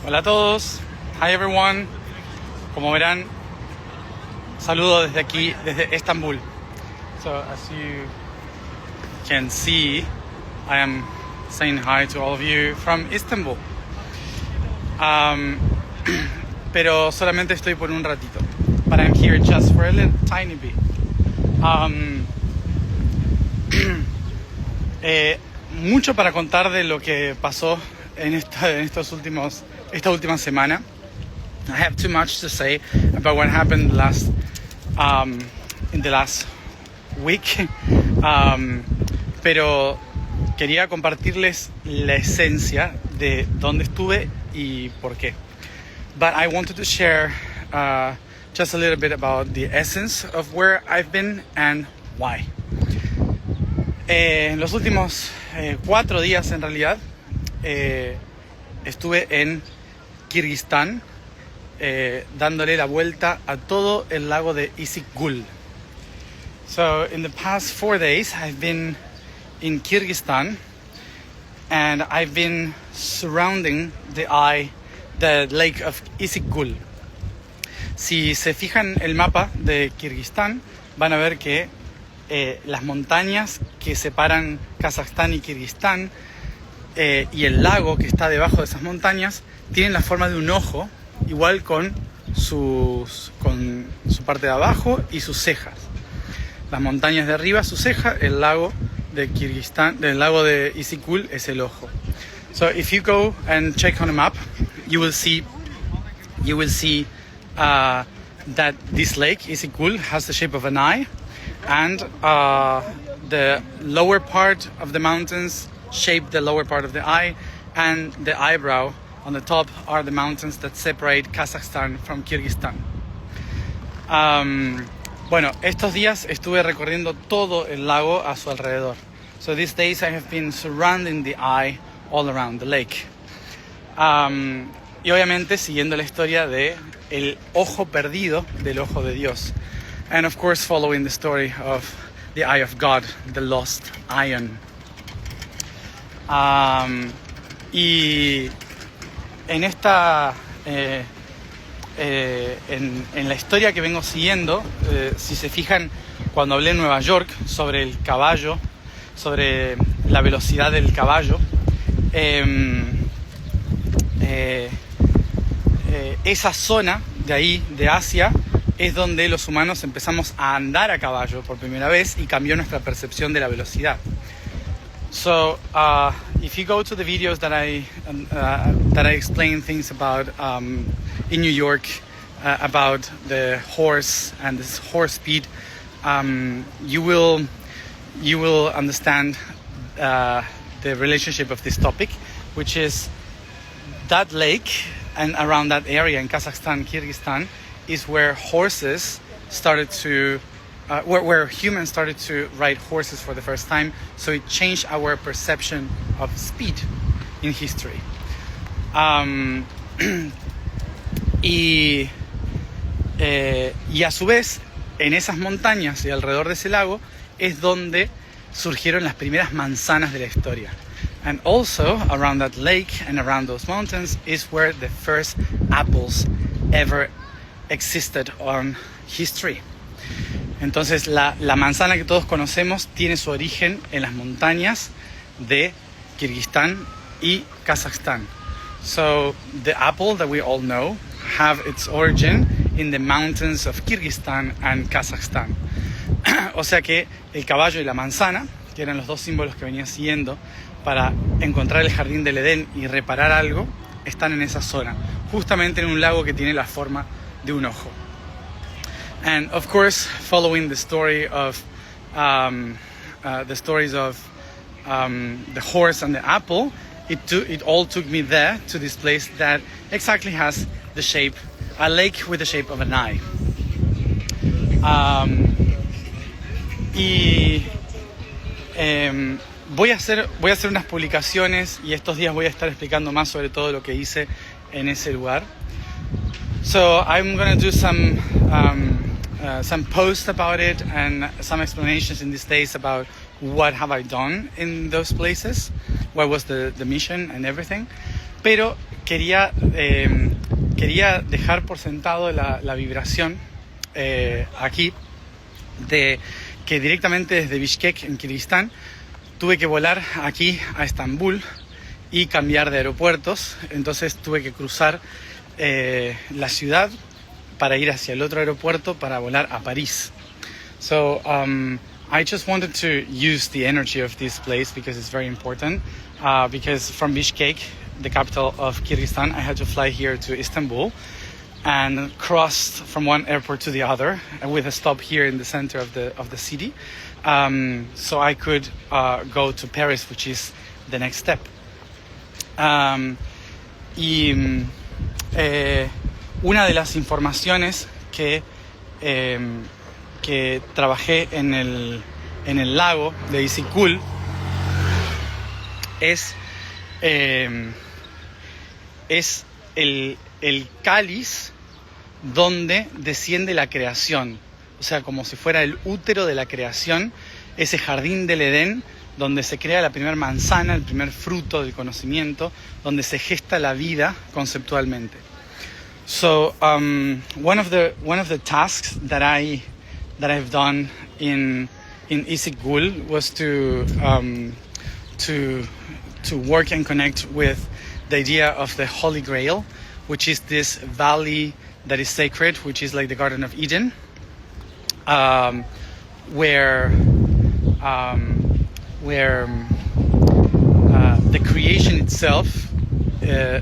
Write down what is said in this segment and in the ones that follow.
Hola a todos, hi everyone. Como verán, saludo desde aquí, desde Istanbul. So as you can see, I am saying hi to all of you from Istanbul. Pero solamente estoy por un ratito. But I'm here just for a little tiny bit. Mucho para contar de lo que pasó en esta última semana. I have too much to say about what happened in the last week. Pero quería compartirles la esencia de dónde estuve y por qué. But I wanted to share just a little bit about the essence of where I've been and why. En los últimos 4 días en realidad estuve en Kyrgyzstan dándole la vuelta a todo el lago de Issyk-Kul. So in the past 4 days I've been in Kyrgyzstan and I've been surrounding the lake of Issyk-Kul. Si se fijan el mapa de Kyrgyzstan van a ver que las montañas que separan Kazajstán y Kirguistán y el lago que está debajo de esas montañas tienen la forma de un ojo, igual con su parte de abajo y sus cejas. Las montañas de arriba su ceja, el lago de Kirguistán, del lago de Issyk-Kul es el ojo. So if you go and check on a map, you will see that this lake Issyk-Kul has the shape of an eye. And the lower part of the mountains shape the lower part of the eye, and the eyebrow on the top are the mountains that separate Kazakhstan from Kyrgyzstan. Bueno, estos días estuve recorriendo todo el lago a su alrededor. So these days I have been surrounding the eye all around the lake. Y obviamente siguiendo la historia de el ojo perdido del ojo de Dios. And of course following the story of the eye of God, the lost iron. Y en esta en la historia que vengo siguiendo, si se fijan, cuando hablé en Nueva York sobre el caballo, sobre la velocidad del caballo, esa zona de ahí, de Asia, es donde los humanos empezamos a andar a caballo por primera vez y cambió nuestra percepción de la velocidad. So, if you go to the videos that I explain things about in New York about the horse and this horse speed, you will understand the relationship of this topic, which is that lake and around that area in Kazakhstan, Kyrgyzstan, is where horses started to, where humans started to ride horses for the first time. So it changed our perception of speed in history. Y a su vez, en esas montañas y alrededor de ese lago es donde surgieron las primeras manzanas de la historia. And also around that lake and around those mountains is where the first apples ever existed on history. Entonces la manzana que todos conocemos tiene su origen en las montañas de Kirguistán y Kazajstán. So the apple that we all know have its origin in the mountains of Kyrgyzstan and Kazakhstan. O sea que el caballo y la manzana, que eran los dos símbolos que venía siguiendo para encontrar el jardín del Edén y reparar algo, están en esa zona, justamente en un lago que tiene la forma de un ojo. And of course, following the story of the stories of the horse and the apple, it all took me there to this place that exactly has the shape, a lake with the shape of an eye. Voy a hacer unas publicaciones y estos días voy a estar explicando más sobre todo lo que hice en ese lugar. So I'm going to do some posts about it and some explanations in these days about what have I done in those places, what was the mission and everything. Pero quería dejar por sentado la vibración aquí de que directamente desde Bishkek en Kirguistán tuve que volar aquí a Estambul y cambiar de aeropuertos. Entonces tuve que cruzar la ciudad para ir hacia el otro aeropuerto para volar a París. So I just wanted to use the energy of this place because it's very important. Because from Bishkek, the capital of Kyrgyzstan, I had to fly here to Istanbul and crossed from one airport to the other with a stop here in the center of the city. So I could go to Paris, which is the next step. Una de las informaciones que trabajé en el lago de Issyk-Kul es el cáliz donde desciende la creación, o sea, como si fuera el útero de la creación, ese jardín del Edén donde se crea la primera manzana, el primer fruto del conocimiento, donde se gesta la vida conceptualmente. So one of the tasks that I've done in Issyk-Kul was to work and connect with the idea of the Holy Grail, which is this valley that is sacred, which is like the Garden of Eden, where the creation itself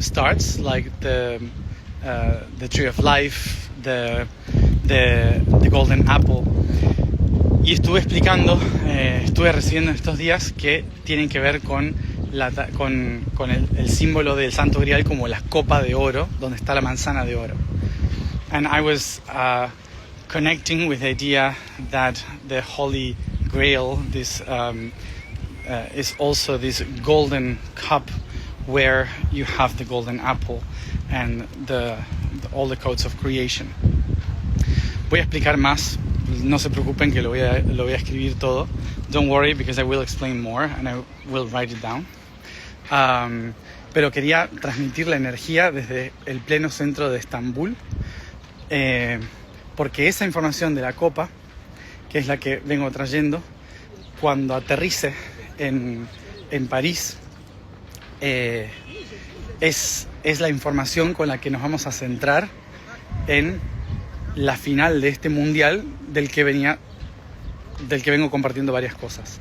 starts, like the tree of life, the golden apple. Y estuve recibiendo en estos días que tienen que ver con el símbolo del Santo Grial como la copa de oro, donde está la manzana de oro. And I was connecting with the idea that the Holy Grail, this is also this golden cup where you have the golden apple and all the codes of creation. Voy a explicar más, no se preocupen que lo voy a escribir todo. Don't worry, because I will explain more and I will write it down. Pero quería transmitir la energía desde el pleno centro de Estambul, porque esa información de la copa, que es la que vengo trayendo, cuando aterrice en París, es la información con la que nos vamos a centrar en la final de este mundial del que vengo compartiendo varias cosas.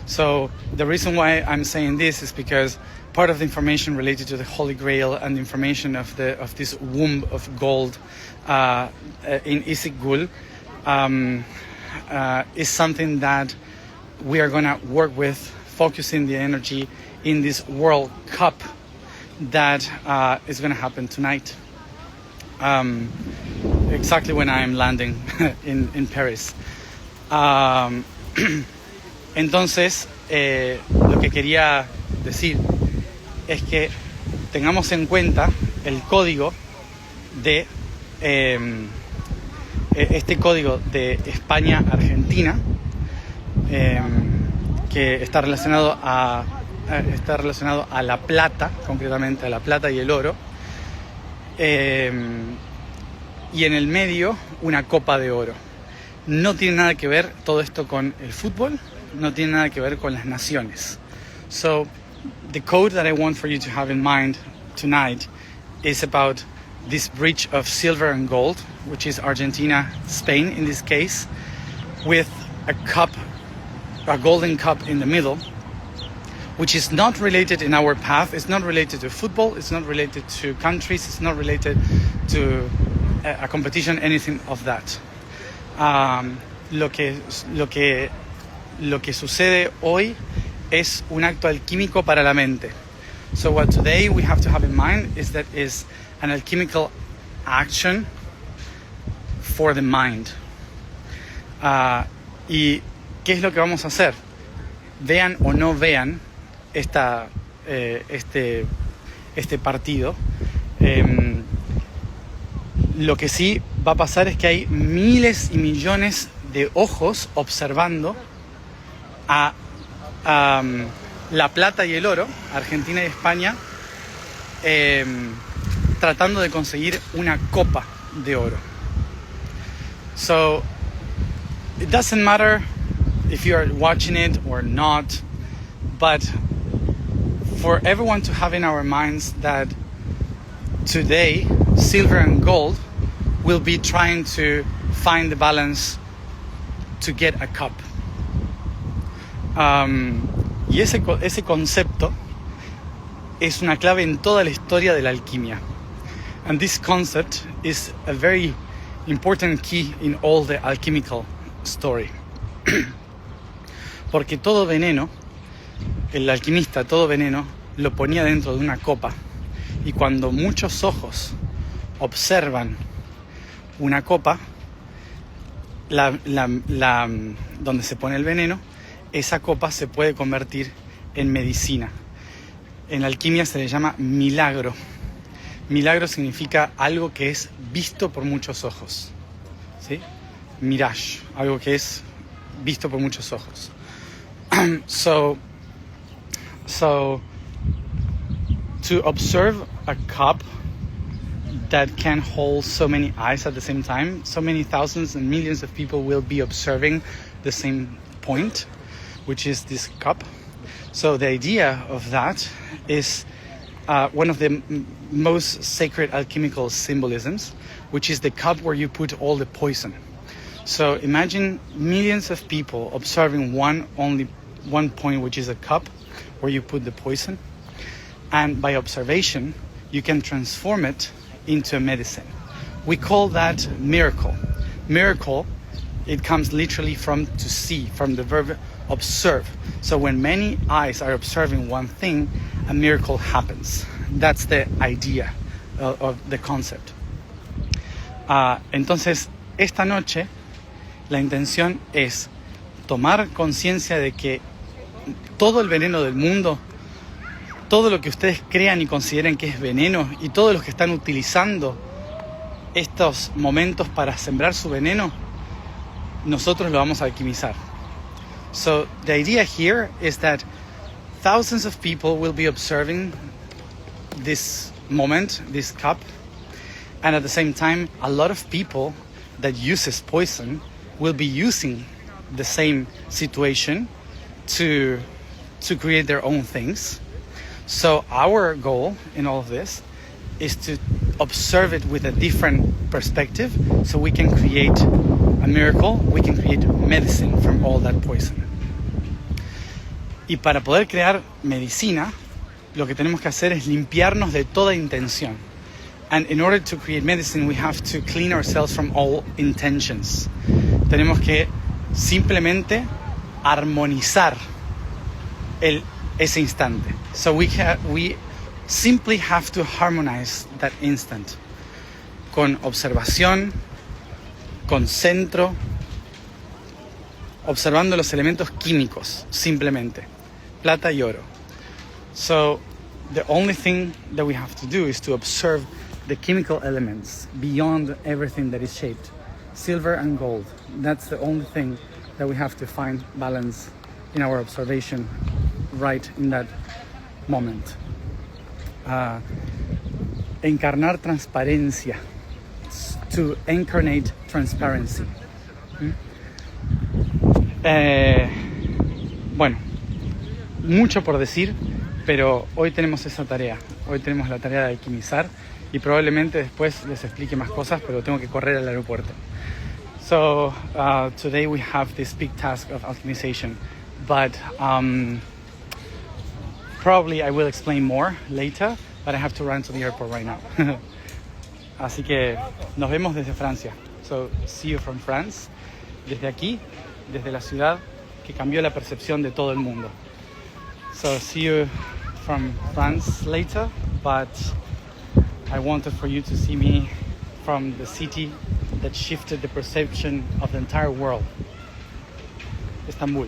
So the reason why I'm saying this is because part of the information related to the Holy Grail and the information of this womb of gold in Issyk-Kul is something that we are going to work with, focusing the energy in this World Cup that is going to happen tonight. Exactly when I am landing in Paris. Entonces, lo que quería decir es que tengamos en cuenta el código de este código de España-Argentina, que está relacionado a la plata, concretamente a la plata y el oro, y en el medio una copa de oro. No tiene nada que ver todo esto con el fútbol, no tiene nada que ver con las naciones. So the code that I want for you to have in mind tonight is about this bridge of silver and gold, which is Argentina, Spain in this case, with a golden cup in the middle, which is not related in our path. It's not related to football, it's not related to countries, it's not related to a competition, anything of that. Lo que sucede hoy es un acto alquímico para la mente. So what today we have to have in mind is that is an alchemical action for the mind. ¿Y qué es lo que vamos a hacer? Vean o no vean este partido, lo que sí va a pasar es que hay miles y millones de ojos observando a la plata y el oro, Argentina y España, tratando de conseguir una copa de oro. So it doesn't matter if you're watching it or not, but for everyone to have in our minds that today silver and gold will be trying to find the balance to get a cup. Y ese concepto es una clave en toda la historia de la alquimia. And this concept is a very important key in all the alchemical story. Porque todo veneno, el alquimista, todo veneno, lo ponía dentro de una copa. Y cuando muchos ojos observan una copa, donde se pone el veneno, esa copa se puede convertir en medicina. En la alquimia se le llama milagro. Milagro significa algo que es visto por muchos ojos, ¿sí? Mirage, algo que es visto por muchos ojos. So to observe a cup that can hold so many eyes at the same time, so many thousands and millions of people will be observing the same point, which is this cup. So the idea of that is one of the most sacred alchemical symbolisms, which is the cup where you put all the poison. So imagine millions of people observing only one point, which is a cup where you put the poison. And by observation, you can transform it into a medicine. We call that miracle. Miracle, it comes literally from to see, from the verb observe. So when many eyes are observing one thing, a miracle happens. That's the idea of the concept. Entonces, esta noche, la intención es tomar conciencia de que todo el veneno del mundo, todo lo que ustedes crean y consideren que es veneno, y todos los que están utilizando estos momentos para sembrar su veneno, nosotros lo vamos a alquimizar. So the idea here is that thousands of people will be observing this moment, this cup, and at the same time, a lot of people that uses poison will be using the same situation to create their own things. So our goal in all of this is to observe it with a different perspective, so we can create a miracle, we can create medicine from all that poison. Y para poder crear medicina, lo que tenemos que hacer es limpiarnos de toda intención. And in order to create medicine, we have to clean ourselves from all intentions. Tenemos que simplemente armonizar ese instante. So we simply have to harmonize that instant. Con observación, con centro, observando los elementos químicos, simplemente. Plata y oro. So the only thing that we have to do is to observe the chemical elements beyond everything that is shaped. Silver and gold. That's the only thing that we have to find balance in our observation right in that moment. Encarnar transparencia. To incarnate transparency. Bueno, mucho por decir, pero hoy tenemos esa tarea. Hoy tenemos la tarea de alquimizar y probablemente después les explique más cosas, pero tengo que correr al aeropuerto. So today we have this big task of alchemization, but probably I will explain more later, but I have to run to the airport right now. Así que nos vemos desde Francia. So see you from France. Desde aquí, desde la ciudad que cambió la percepción de todo el mundo. So see you from France later, but I wanted for you to see me from the city that shifted the perception of the entire world. Istanbul.